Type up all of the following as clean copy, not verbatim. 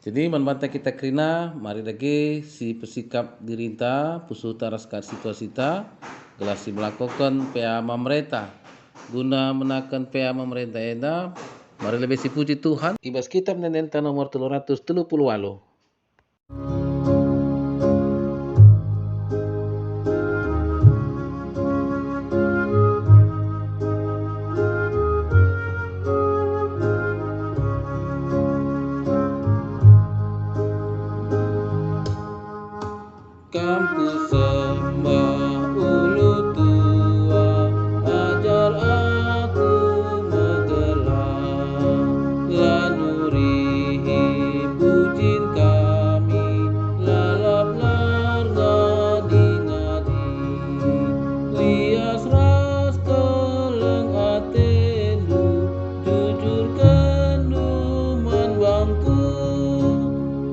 Jadi manbanta kita kerina, mari lagi si pesikap dirinta, pusu taraskat situasi ta, gelas si melakukan pea pemerintah. Guna menakan pea pemerintah enda, mari lebih si puji Tuhan. Ibas kitab nenenta nomor 338. Kampus sembah ulu tua, ajar aku mengelar, lanurihi pujin kami, lalap lar ngadi-ngadi, lias ras keleng atendu, jujur kenduman bangku,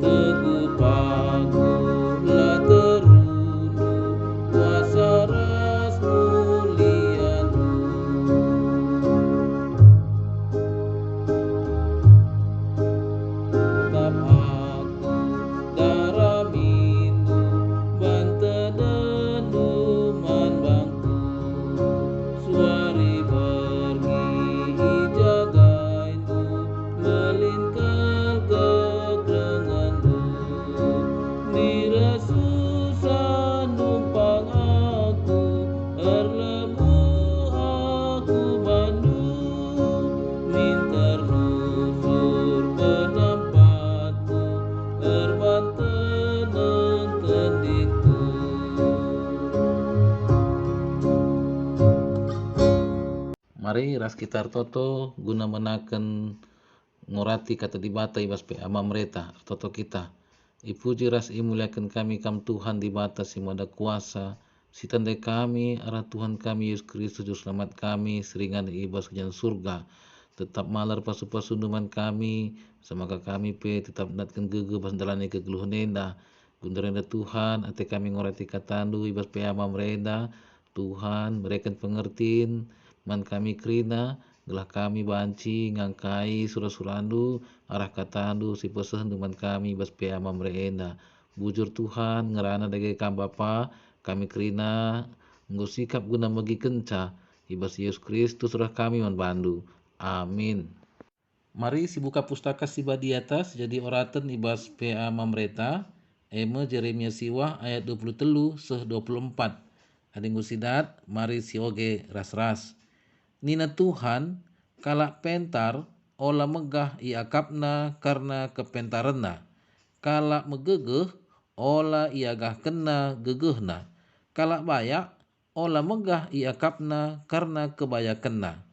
teguh paku lah terundu, kuasa ras muliamu. Tap aku darah mindu, bante denduman bangku, suari pergi jagaindu, melingkar kegrengandu, susah numpang aku, erlemu aku bandu, minter nusur penampatku, erbanten tendingku. Mari ras kitar toto guna menaken ngurati kata dibata ibas pe ama mereka toto kita. Ipuji ras imuliakan kami kam Tuhan di batas si mada kuasa, si tandai kami arah Tuhan kami Yesus Kristus juru selamat kami seringan ibas kejan surga. Tetap malar pasu-pasunduman kami, semoga kami pe tetap datkan gege pas dalani kegeluhan enda. Gundarenda Tuhan, ate kami ngorati katandu ibas pe ama mereka. Tuhan berikan pengertian, man kami krina, gelah kami banci ngangkai surah-surandu arah katandu si peseh teman kami bas pea mamreenda. Bujur Tuhan ngerana dage kam Bapa, kami krina ngusikap guna megi kenca ibas Yesus Kristus surah kami man bandu. Amin. Mari si buka pustaka si di atas jadi oraten ibas PA Mamreta Eme Jeremia Siwah ayat 23 seh 24. Adinggu sidat mari si oge ras-ras. Nina Tuhan kalak pentar ola megah iakapna karena kepentarenna. Kalak megegeh ola iagah kena gegehna. Kalak bayak ola megah iakapna karena kebayakenna.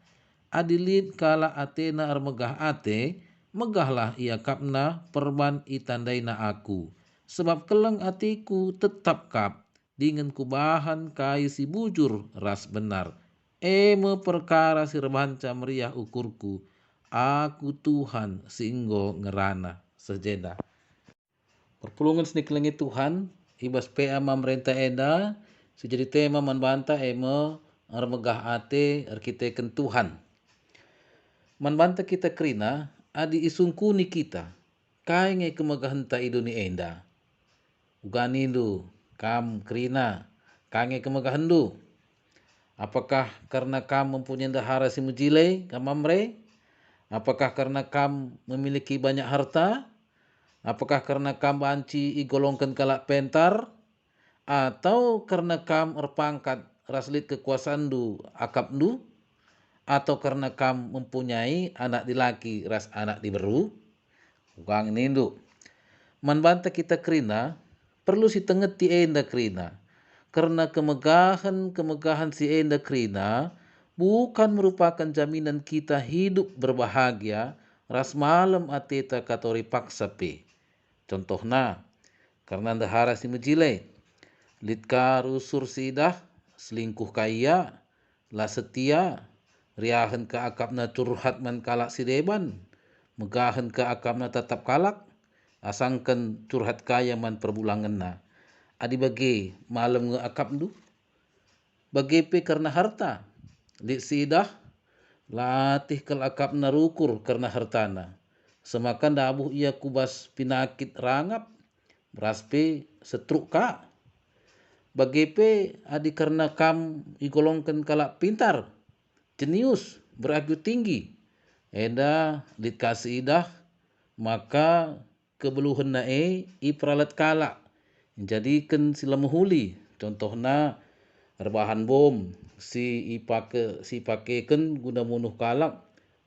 Adilit kala atena armegah ate, megahlah ia kapna perban itandaina aku. Sebab keleng atiku tetap kap, dengan kubahan kai si bujur ras benar. Eme perkara si rebanca meriah ukurku, aku Tuhan singgo ngerana sejeda. Perpulungan seni kelengi Tuhan, ibas pea memerintah eda, sejadi tema manbanta eme armegah ate arkiteken Tuhan. Manbanta kita krina adi isungkuni kita kai ngai kemagahanta iduni enda uganindu kam krina kai ngai kemagahandu. Apakah karena kam mempunyai dahara si mujile kam amre? Apakah karena kam memiliki banyak harta? Apakah karena kam banci igolongkan kalak pentar? Atau karena kam erpangkat raslit kekuasaandu akapdu? Atau karena kam mempunyai anak dilaki ras anak diberu? Ukang nindu. Manbanta kita krina perlu si tengeti enda krina. Karena kemegahan si enda krina bukan merupakan jaminan kita hidup berbahagia ras malam ateta katori paksa pe. Contohna, karena dahara si mejile, litkaru sursidah, selingkuh kaya, la setia, riahan ke akapna curhat man kalak si deban, megahan ke akapna tetap kalak, asangkan curhat kaya man perbulangan na. Adi bagi malam nge akap du, bagi pe karena harta, lit sidah, latih kel akapna rukur karena hartana. Semakan dabuh ia kubas pinakit rangap, beraspe setruk ka. Bagepe adi karena kam igolongkan kalak pintar, jenius, beragu tinggi. Eda dikasih idah, maka kebeluhan nae iperalat kalak. Jadikan sila mehuli. Contohna rebahan bom si pakekan guna munuh kalak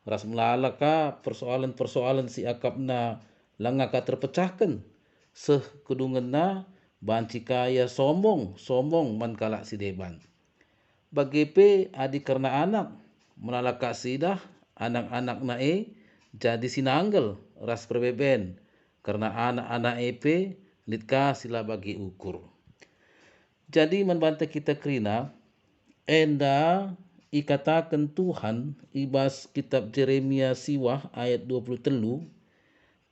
ras melala ka persoalan-persoalan si akapna langa ka terpecahkan seh kudunganna banci kaya sombong man kalak si deban bagepe adi karena anak melalaka sidah anak-anak nae jadi sinanggel ras perbeben karena anak-anak epe litka sila bagi ukur. Jadi membantah kita kerina enda ikatakan Tuhan ibas kitab Jeremia siwah ayat 23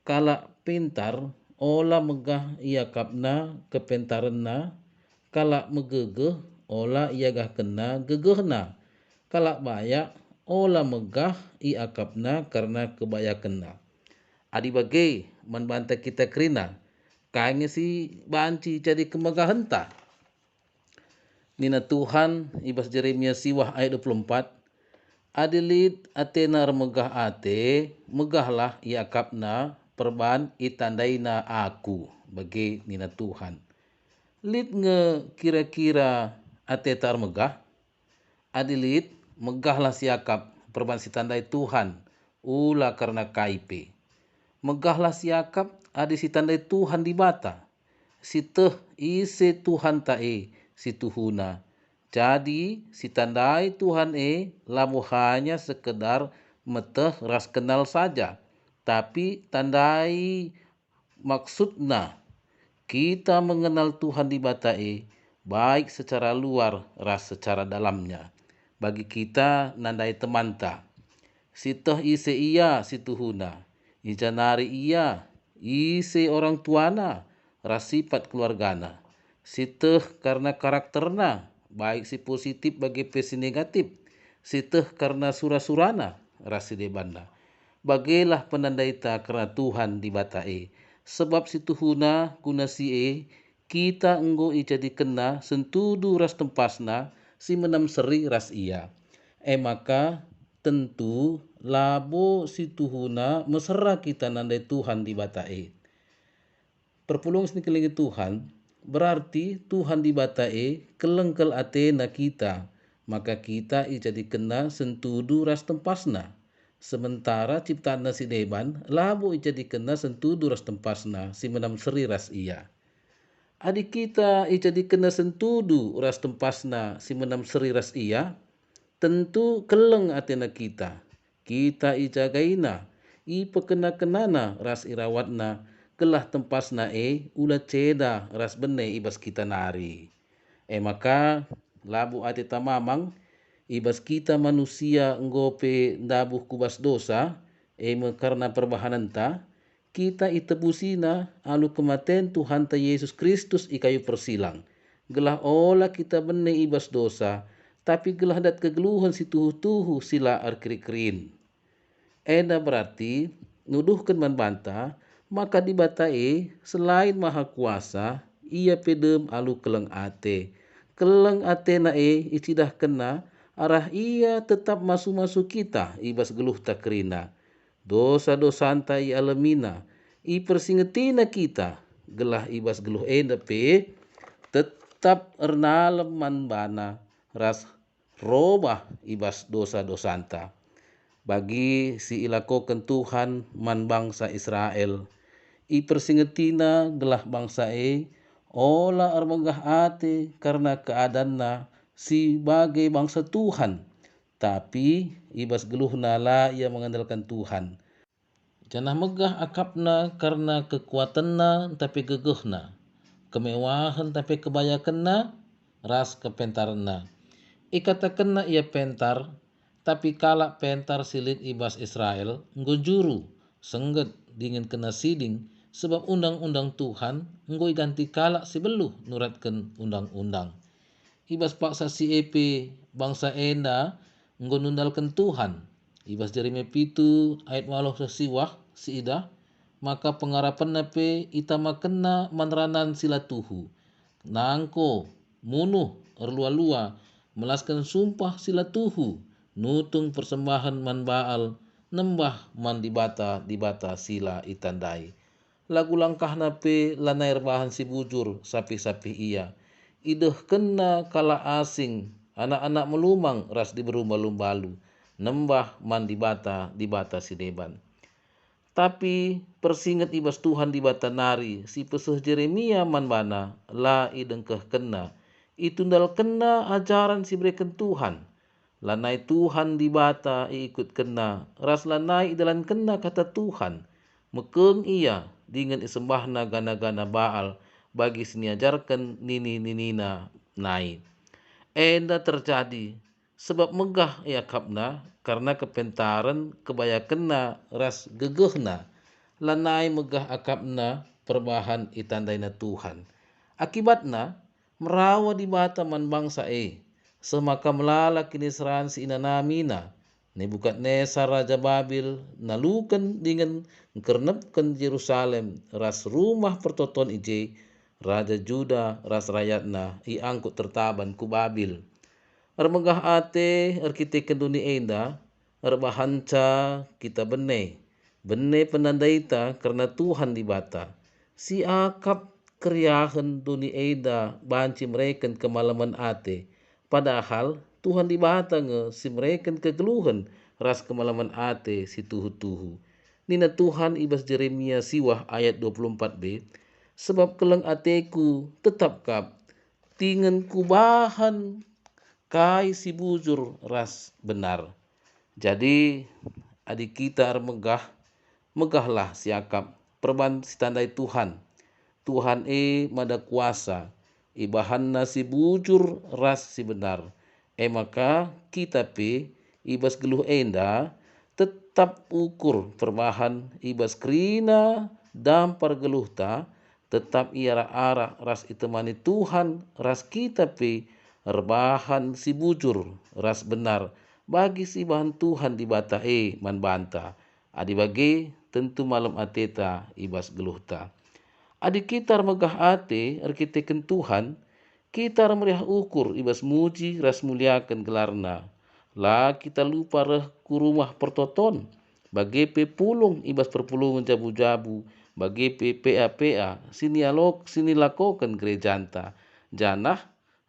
kala pintar ola megah ia kapna kepentaranna kala megegeh ola ia gah kena gegehna kala bayak ola megah ia kapna karena kebayakenna. Adi bagai membantah kita kerina kayaknya si banci jadi kemegahenta. Nina Tuhan ibas Jeremia siwah ayat 24 adilit atena remegah ate megahlah ia kapna perban itandaina aku bagi nina Tuhan. Lit nge kira-kira ate tar megah adilit megahlah siakap perban si tandai Tuhan ula karena kaipe. Megahlah siakap adi si tandai Tuhan di bata. Si teh ise Tuhan tae si tuhuna. Jadi si tandai Tuhan lamu hanya sekedar meteh ras kenal saja. Tapi tandai maksudna kita mengenal Tuhan di bata baik secara luar ras secara dalamnya. Bagi kita nandai temanta. Si teh ise iya si tuhuna. Ijanari iya ise orang tuana ras sifat keluargana. Si teh karena karakterna baik si positif bagi si negatif. Si teh karena surah-surana ras si debanda. Bagilah penandaita karena Tuhan di batae. Sebab si tuhuna guna si kita enggo jadi kena sentudu ras tempasna si menam seri ras iya. Maka tentu labo si tuhuna mesera kita nandai Tuhan di batae. Perpulung sini kelingi Tuhan berarti Tuhan di batae kelengkel atena kita maka kita jadi kena sentudu ras tempasna. Sementara ciptaan si deban labo jadi kena sentudu ras tempasna si menam seri ras iya. Adik kita jadi kena sentudu ras tempasna si menam seri ras iya. Tentu keleng atena kita. Kita ijagaina, ipekena-kenana ras irawatna, kelah tempasna ula ceda ras bene ibas kita nari. Maka labu ate tamamang ibas kita manusia nggope ndabuh kubas dosa, karena perbahananta, kita itebusina alu kematen Tuhan ta Yesus Kristus ikayu persilang. Gelah ola kita bene ibas dosa, tapi gelah dat kegeluhan si tuhu-tuhu sila arkri-krin. Eda berarti nuduhkan membantah, maka di batae selain maha kuasa, ia pedem alu keleng ate. Keleng ate nae icidah kena, arah ia tetap masu-masu kita ibas geluh takrina. Dosa-dosa antai alamina, i persingetina kita, gelah ibas geluh enda pe, tetap ernalem manbana, ras robah ibas dosa-dosanta. Bagi si ilakokan Tuhan man bangsa Israel. I persingetina gelah bangsa ola armegah ate karena keadaanna si bagai bangsa Tuhan. Tapi ibas geluhna la ia mengandalkan Tuhan. Janah megah akapna karena kekuatanna tapi gegehna. Kemewahan tapi kebayakanna ras kepentaranna. Ikatakanna ia pentar, tapi kalak pentar silit ibas Israel, nggojuru, sengget dingin kena siding, sebab undang-undang Tuhan, nggoi ganti kalak si beluh nuratkan undang-undang. Ibas paksa si bangsa enda, nggo nundalkan Tuhan. Ibas Jeremia 7 ayat 8 sesiwah, si ida, maka pengarapan nape ita makena manranan sila tuhu. Nangko, munuh, erlua-lua, melaskan sumpah sila tuhu, nutung persembahan man baal, nembah man dibata sila itandai. Lagu langkah nape lanai bahan si bujur sapi-sapi ia. Ideh kena kala asing, anak-anak melumang ras di berumba-lumbalu, nembah man dibata si deban. Tapi persingat ibas Tuhan di bata nari, si peseh Jeremia man bana, la idengkeh kena. Itundal kena ajaran si berikan Tuhan. Lanai Tuhan di bata ikut kena, ras lanai idalan kena kata Tuhan. Mekeng ia dengan isembahna gana-gana baal, bagi siniajarkan nini-ninina nai. Enda terjadi sebab megah ia kapna karena kepentaran kebayakenna ras gegehna. Lanai megah akapna perbahan itandaina Tuhan. Akibatna merawa di bata man bangsa semaka melala kini seran si inanamina. Nebukadnesar Raja Babil nalukan dengan kernepkan Yerusalem ras rumah pertoton ije Raja Juda ras rakyatna iangkut tertaban ku Babil. Armegah ate arkiteken dunia enda arbahanca kita bene penandaita karena Tuhan di bata. Si akap kriahan dunia enda banci mereka kemalaman ate. Padahal Tuhan di bata nge si mereka kegeluhan ras kemalaman ate si tuhu-tuhu. Nina Tuhan ibas Jeremia siwah ayat 24b. Sebab keleng ateku tetap kap tingan kubahan kai si bujur ras benar. Jadi adik kita megahlah siakap perban si tandai Tuhan. Tuhan mada kuasa ibahanna si bujur ras si benar. Maka kita ibas geluh enda tetap ukur perbahan ibas krina dampar geluh ta tetap iara arah ras itemani Tuhan ras kita rebahan si bujur ras benar bagi si bahan Tuhan di bata man banta. Adi bagi tentu malam ateta ibas geluhta. Adi kita megah ate arkiteken Tuhan, kita meriah ukur ibas muji ras muliakan gelarna. La kita lupa reh ku rumah pertoton, bagi pulung ibas perpulungan jabu-jabu, bagi PA sini lakokan gerejanta. Janah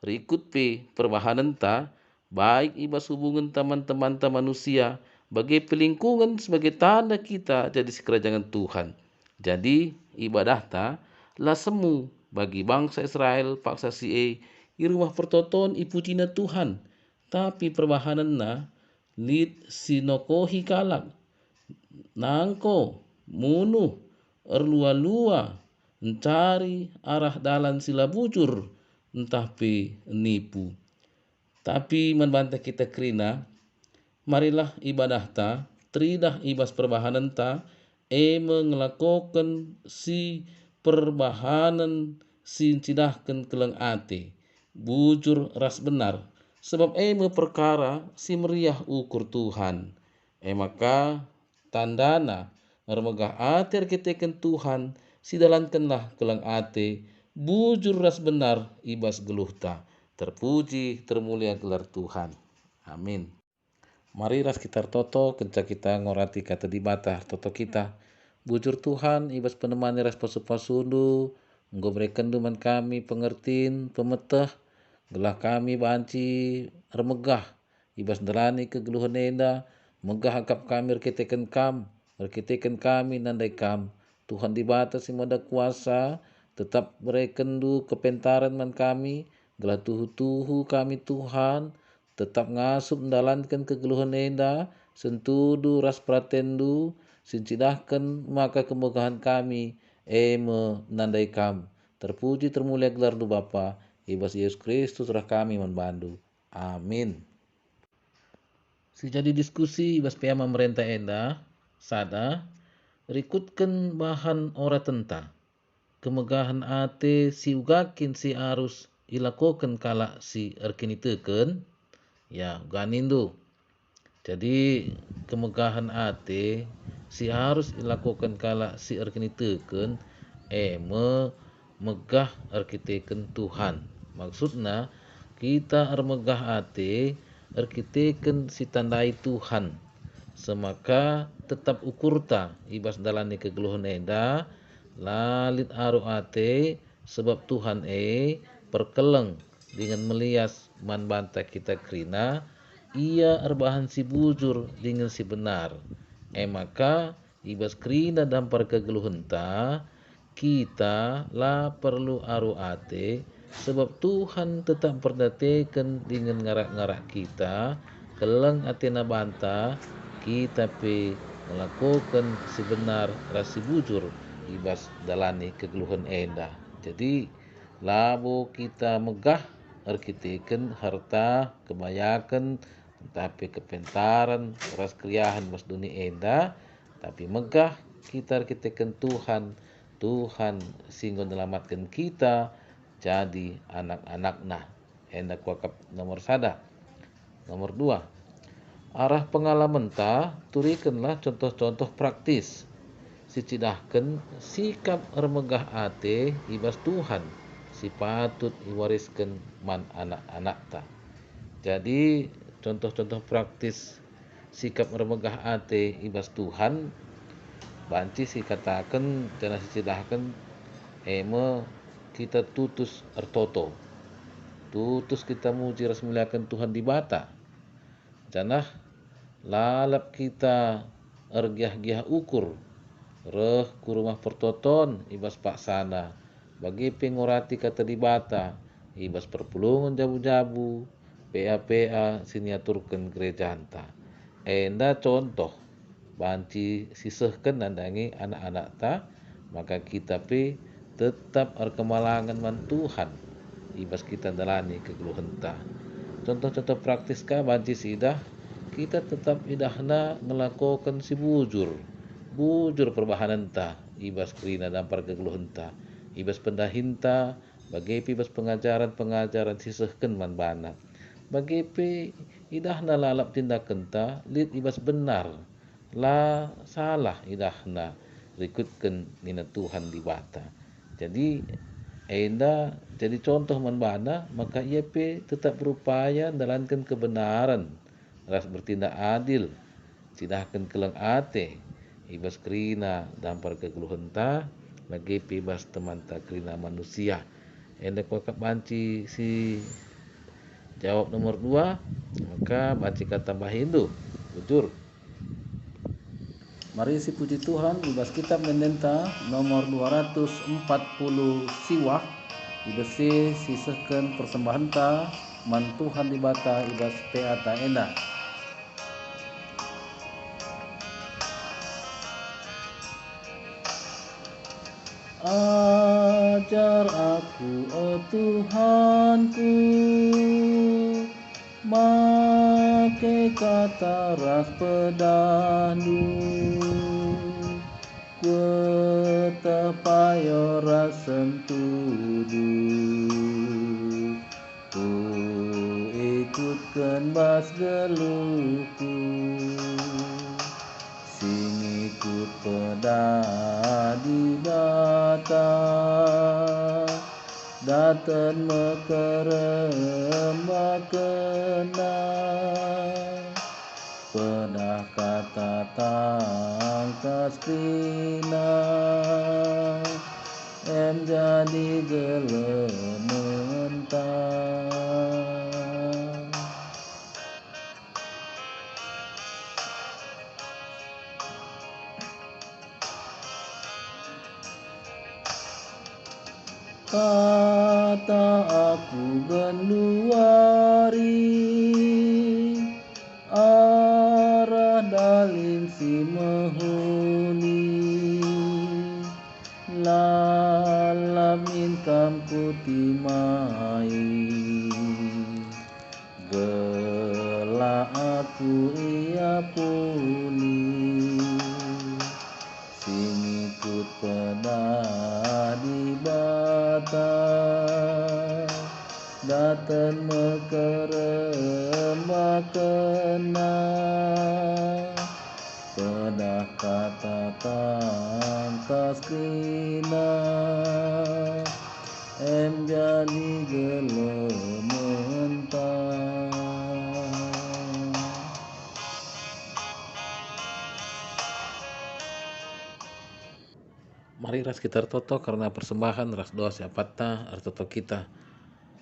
rikut perbahananta baik ibas hubungan teman-teman manusia bagi pelingkungan sebagai tanda kita jadi sekerajaan Tuhan. Jadi ibadah ta lah semu bagi bangsa Israel paksa i rumah pertoton iputina Tuhan. Tapi perbahananna lid sinokohi kalak nangko munuh erlua-lua mencari arah dalan sila bujur entah nipu. Tapi membantah kita kerina, marilah ibadah ta tridah ibas perbahanan ta mengelakokan si perbahanan si cidahkan keleng ate bujur ras benar sebab perkara si meriah ukur Tuhan. Maka tandana mermegah ate arkiteken Tuhan si dalankanlah keleng ate bujur ras benar ibas geluhta. Terpuji termulia gelar Tuhan. Amin. Mari ras kita toto kenca kita ngorati kata di bata toto kita. Bujur Tuhan ibas penemani ras pasu-pasundu nggo berikan duman kami pengertiin pemeteh gelah kami banci remegah ibas derani kegeluhan enda megah akap kami rekiteken kami nandai kam Tuhan di bata si mada kuasa tetap berekendu kepentaran man kami gelah tuhu-tuhu kami Tuhan tetap ngasup mendalankan kegeluhan enda sentudu ras pratendu sincidahkan maka kemegahan kami menandai kam. Terpuji termulia gelar du Bapa ibas Yesus Kristus rah kami membandu. Amin. Si jadi diskusi ibas pia memerintah enda sada rikutkan bahan ora tenta kemegahan ate si ugakin si arus ilakokan kala si erkiniteken ya ganindu. Jadi kemegahan ate si harus dilakukan kala si erkini teken megah arkiteken Tuhan. Maksudnya kita megah ate arkiteken si tandai Tuhan. Semaka tetap ukurta ibas dalani kegeluhan enda lalit aru ate sebab Tuhan perkeleng dengan melias man banta kita krina ia erbahan si bujur dengan si benar. Maka ibas krina dampar kegeluhenta kita la perlu aru ate sebab Tuhan tetap perdateken dengan ngarak-ngarak kita keleng atena banta kita pe melakukan si benar rasi bujur ibas dalani kegeluhan enda. Jadi labo kita megah arkiteken harta kebayakan tapi kepentaran ras kriahan mas dunia enda tapi megah kita arkiteken Tuhan singgo nyelamatkan kita jadi anak-anakna. Enda kuakap nomor sada. Nomor dua, arah pengalaman ta turikanlah contoh-contoh praktis sicidahkan sikap remegah ate ibas Tuhan si patut iwariskan man anak-anak ta. Jadi contoh-contoh praktis sikap remegah ate ibas Tuhan banci si katakan jana sicidahkan kita tutus ertoto tutus kita muji ras muliakan Tuhan di bata janah lalap kita ergiah-giah ukur reh ku rumah pertoton ibas paksana bagi pengorati kata di bata ibas perpulungan jabu-jabu PA siniaturkan gereja hanta enda contoh banci sisehkan nandangi anak-anak ta maka kita pe tetap erkemalangan man Tuhan ibas kita dalani kegeluhan ta. Contoh-contoh praktis ka banci sidah kita tetap idahna ngelakukan si bujur perbahanan ta ibas krina dampar kegeluhan ta ibas pendahinta bagi ibas pengajaran sisehkan man bana bagi idahna lalap tindakan ta lid ibas benar la salah idahna rikutkan nina Tuhan di bata. Jadi enda jadi contoh man bana maka ia pe tetap berupaya dalankan kebenaran ras bertindak adil sidahkan keleng ate ibas krina dampar kegeluhan ta bagi ibas teman ta krina manusia. Enda kuakap banci si jawab nomor 2 maka banci kata Hindu jujur. Mari si puji Tuhan ibas kitab mendenta nomor 240 siwah ibasi sisehkan persembahan ta man Tuhan di bata ibas peata enda. Ajar aku oh Tuhanku make kata ras pedandu kuetapayo ras sentudu ku ikutkan bas geluku sing ikut pedadi datan mekerem makena pedah kata tangkas krina jadi gelementang. Kata aku genduari arah dalin si mehuni lalamin kamku timai gela aku ia puni sing ikut pedadi bata datan mekerem makena pedah katakan tas krina em jadi gelementang. Mari ras kita toto karena persembahan ras doa siapata artoto kita.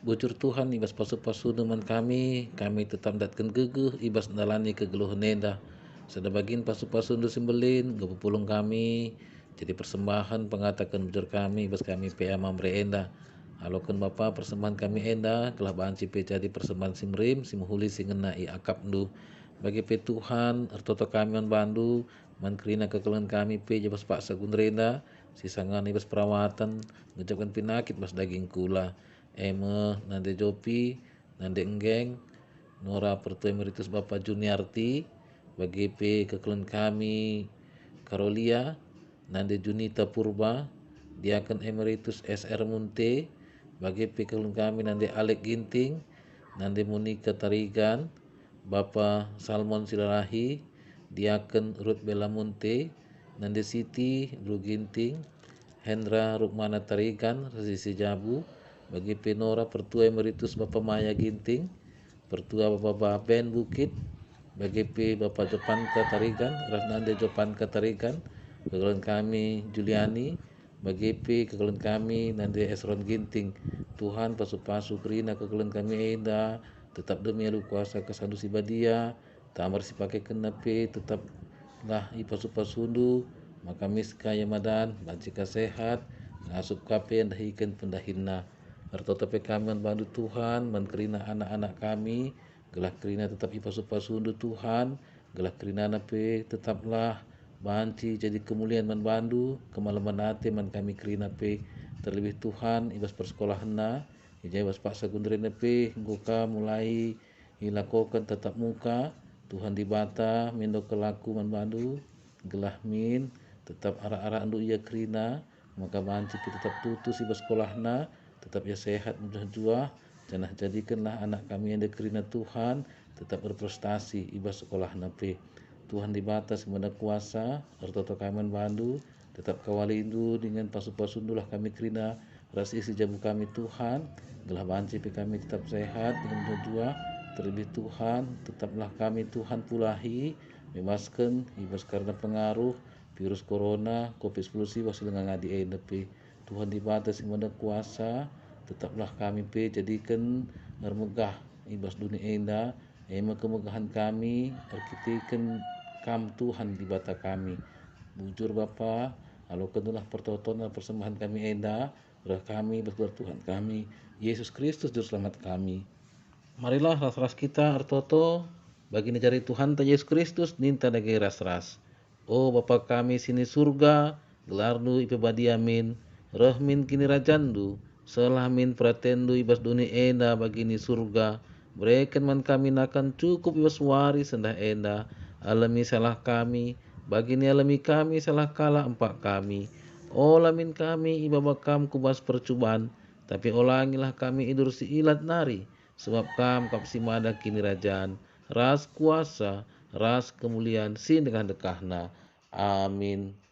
Bujur Tuhan ibas pasu-pasu deman kami tetap datkan gegeh ibas dalani kegeluhan neda. Sedabagin pasu-pasu ndu simbelin gepupulung kami jadi persembahan pengatakan bujur kami ibas kami pea mamre enda. Halokan Bapa persembahan kami enda kelah banci pe jadi persembahan simrim simuhuli singena i akap ndu. Bagi pe Tuhan artoto kami on bandu man kerina kekeluhan kami pe jabas pak sagundrenda sisangan ibas perawatan ngejauhkan penyakit bas daging kula. Eme nande Jopi, nande Enggeng, Nora Pertu Emeritus Bapak Juniarti, bagi P kekeluhan kami Karolia, nande Junita Purba, Diaken Emeritus SR Munte, bagi P kekeluhan kami nande Alek Ginting, nande Monika Tarigan, Bapak Salmon Silalahi, Diaken Ruth Bella Munte, nande Siti Bru Ginting, Hendra Rukmana Tarigan, Resisi Jabu, bagi Penora Pertua Emeritus Bapak Maya Ginting, Pertua Bapak Ben Bukit, bagi P Bapak Jopanka Tarigan, Rasnande Jopanka Tarigan, kekeluhan kami Juliani, bagi P kekeluhan kami Nande Esron Ginting. Tuhan pasu-pasu kerina kekeluhan kami eda tetap demi alu kuasa kesandu sibadia tamar si pakai kena P tetap lah ipasu-pasundu maka miskaya madan bancika sehat ngasup kape dahikan pendahinna artoto pe kami bantu Tuhan kerina anak-anak kami gelah kerina tetap ipasu-pasundu Tuhan gelah kerina pe tetaplah banci jadi kemuliaan bandu kemalaman ate man kami kerina pe terlebih Tuhan ibas persekolahanna ijai ibas pak sagundrena pe goka mulai ilakokan tetap muka Tuhan dibata mendo kelaku bandu gelah min tetap ara-ara andu ia kerina maka banci tetap tutus ibas sekolahna tetap ya sehat mudah jua janah jadikanlah anak kami yang kerina Tuhan tetap berprestasi ibas sekolahna pe Tuhan dibatas semana kuasa artoto kami bandu tetap kawalindu dengan pasu-pasundulah kami kerina ras isi jamu kami Tuhan gelah banci pe kami tetap sehat dengan mudah jua terlebih Tuhan tetaplah kami Tuhan pulahi bebaskan ibas karena pengaruh virus corona COVID-19 wasil ngadi enepe Tuhan dibatas semana kuasa tetaplah kami pe jadikan ngermegah ibas dunia enda ema kemegahan kami arkitikan kam Tuhan dibata kami bujur Bapa halo kenulah pertoton persembahan kami enda berah kami berdoa Tuhan kami Yesus Kristus juru selamat kami. Marilah ras-ras kita artoto bagi necari Tuhan ta Yesus Kristus ninta dagi ras-ras. Oh Bapa kami sini surga, gelarnu ipe badiamin, rahmin kini rajandu, selamin pratendu ibas dunia enda bagini surga, berikan man kami nakan cukup ibas wari sendah enda, alami salah kami, bagini alami kami salah kala empak kami, olamin kami ibabakam kubas percubaan, tapi olangilah kami idur si ilat nari, sebab kam kapsimada kini rajaan, ras kuasa, ras kemuliaan sin dengan dekahna. Amin.